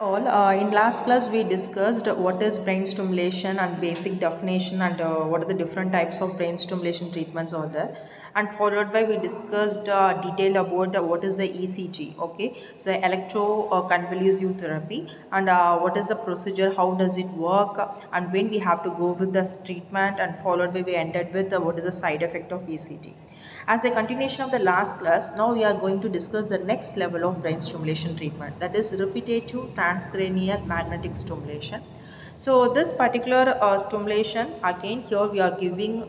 All in last class we discussed what is brain stimulation and basic definition and what are the different types of brain stimulation treatments are there, and followed by we discussed detail about what is the ECG. Okay, so electro convulsive therapy, and what is the procedure, how does it work, and when we have to go with this treatment, and followed by we ended with what is the side effect of ECG. As a continuation of the last class, now we are going to discuss the next level of brain stimulation treatment, that is repetitive transcranial magnetic stimulation. So this particular stimulation, again here we are giving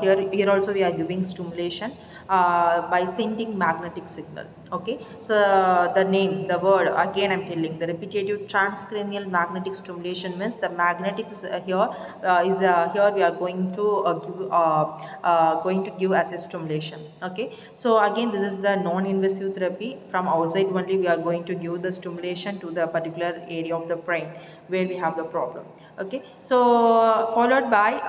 here also we are giving stimulation by sending magnetic signal. Okay, so the name, the word, again I'm telling, the repetitive transcranial magnetic stimulation means the magnetic here we are going to give as a stimulation. Okay, so again this is the non-invasive therapy. From outside only we are going to give the stimulation to the particular area of the brain where we have the problem. Okay, so followed by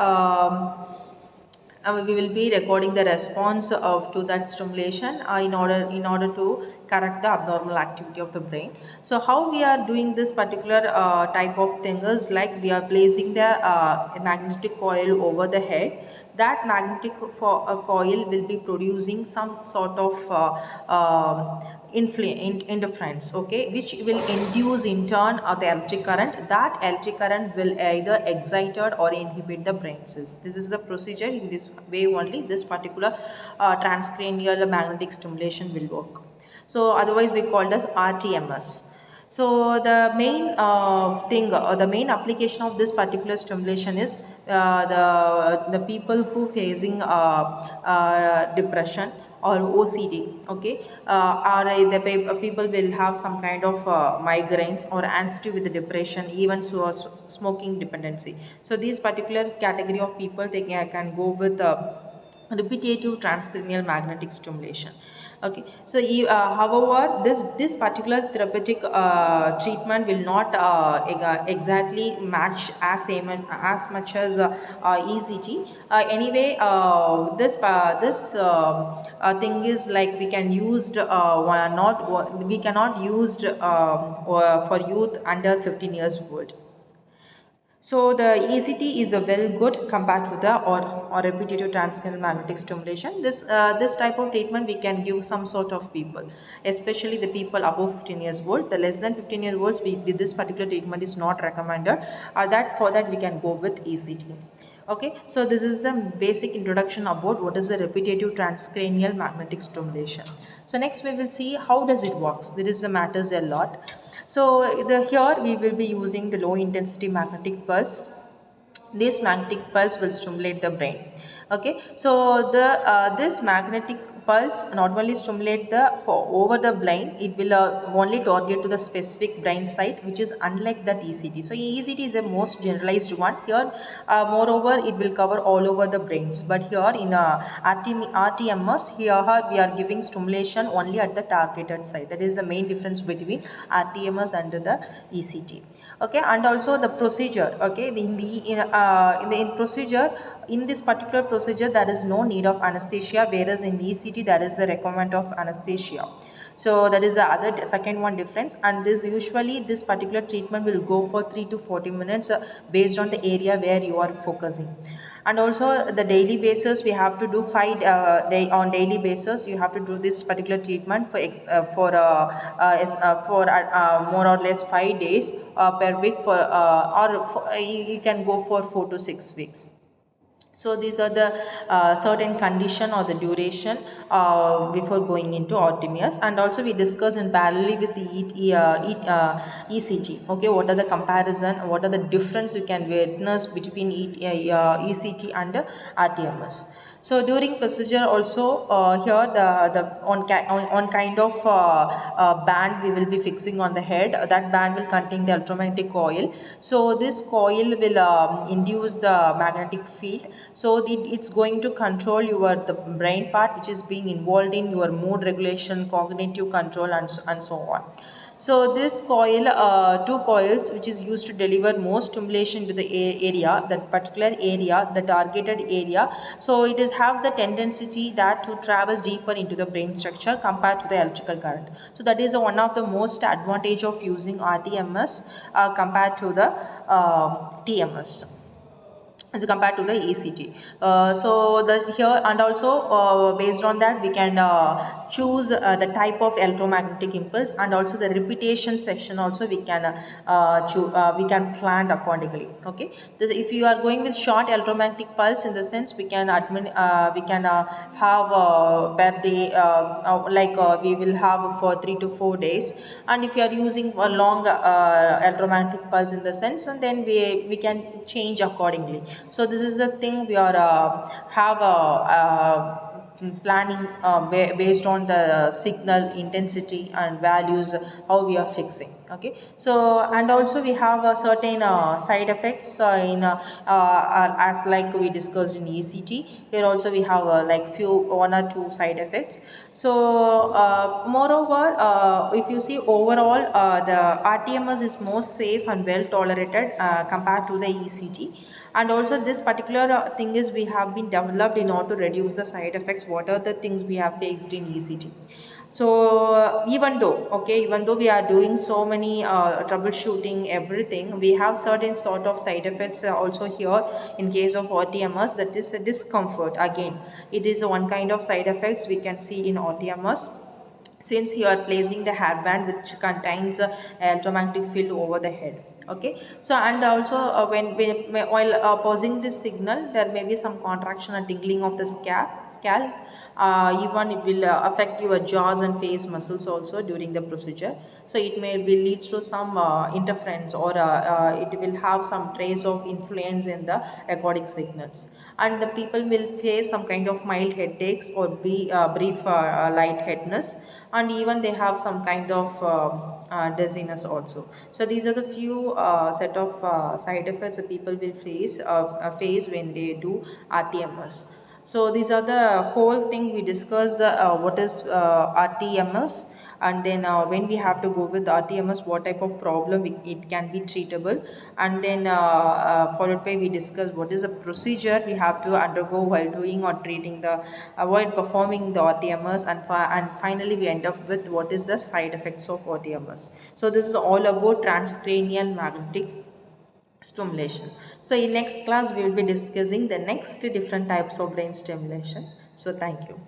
we will be recording the response of to that stimulation in order to correct the abnormal activity of the brain. So how we are doing this particular type of thing is like we are placing the magnetic coil over the head. That magnetic coil will be producing some sort of interference, okay, which will induce in turn the electric current. That electric current will either excited or inhibit the brain cells. This is the procedure. In this way only this particular transcranial magnetic stimulation will work. So otherwise we called as rTMS. So the main thing or the main application of this particular stimulation is the people who facing depression or OCD. Okay, or the people will have some kind of migraines or anxiety with the depression, even so smoking dependency. So these particular category of people they can go with repetitive transcranial magnetic stimulation. Okay, so however this particular therapeutic treatment will not exactly match as much as ECG. Anyway, this thing is like we can used not we cannot used for youth under 15 years old. So the ECT is a well good compared to the or repetitive transcranial magnetic stimulation. This type of treatment we can give some sort of people, especially the people above 15 years old. The less than 15 year olds, this particular treatment is not recommended. That for that we can go with ECT. Okay, so this is the basic introduction about what is the repetitive transcranial magnetic stimulation. So next we will see how does it works. This matters a lot. So here we will be using the low intensity magnetic pulse. This magnetic pulse will stimulate the brain. Okay, so this magnetic pulse not only stimulate the over the brain, it will only target to the specific brain site, which is unlike that ECT. So ECT is a most generalized one. Here moreover it will cover all over the brains, but here in rTMS, here we are giving stimulation only at the targeted site. That is the main difference between rTMS and the ECT. Okay, and also the procedure. Okay, in procedure, in this particular procedure there is no need of anesthesia, whereas in ECT there is a requirement of anesthesia. So that is the other second one difference. And this usually this particular treatment will go for 3 to 40 minutes based on the area where you are focusing. And also the daily basis we have to do on daily basis you have to do this particular treatment for more or less 5 days per week you can go for 4 to 6 weeks. So these are the certain condition or the duration before going into rTMS. And also we discuss in parallel with the ECG. Okay, what are the comparison, what are the difference you can witness between ECG and rTMS. So during procedure also here on kind of band we will be fixing on the head. That band will contain the electromagnetic coil. So this coil will induce the magnetic field. So it's going to control the brain part, which is being involved in your mood regulation, cognitive control, and so on. So this coil, two coils which is used to deliver more stimulation to the area, that particular area, the targeted area. So it is have the tendency that to travel deeper into the brain structure compared to the electrical current. So that is one of the most advantage of using rTMS compared to the TMS as compared to the ECT. So the here, and also based on that we can choose the type of electromagnetic impulse, and also the repetition section also we can plan accordingly. Okay, this, if you are going with short electromagnetic pulse, in the sense we can have per day, we will have for 3 to 4 days. And if you are using a long electromagnetic pulse, in the sense, and then we can change accordingly. So this is the thing we are have planning based on the signal intensity and values, how we are fixing. Okay, so and also we have a certain side effects as like we discussed in ECT. Here also we have like few, one or two side effects. So moreover, if you see overall, the rTMS is most safe and well tolerated compared to the ECT. And also this particular thing is we have been developed in order to reduce the side effects, what are the things we have faced in ECT. So even though, okay, even though we are doing so many troubleshooting everything, we have certain sort of side effects also here in case of rTMS, that is a discomfort. Again, it is one kind of side effects we can see in rTMS, since you are placing the hairband which contains electromagnetic field over the head. Okay, so and also while pausing this signal, there may be some contraction and tingling of the scalp. Even it will affect your jaws and face muscles also during the procedure. So it may be leads to some interference, or it will have some trace of influence in the recording signals, and the people will face some kind of mild headaches or brief lightheadedness, and even they have some kind of dizziness also. So these are the few set of side effects that people will face when they do rTMS. So these are the whole thing we discussed, the what is rTMS, and then when we have to go with rTMS, what type of problem it can be treatable, and then followed by we discuss what is the procedure we have to undergo while doing or treating the while performing the rTMS, and finally we end up with what is the side effects of rTMS. So this is all about transcranial magnetic stimulation. So in next class we will be discussing the next different types of brain stimulation. So thank you.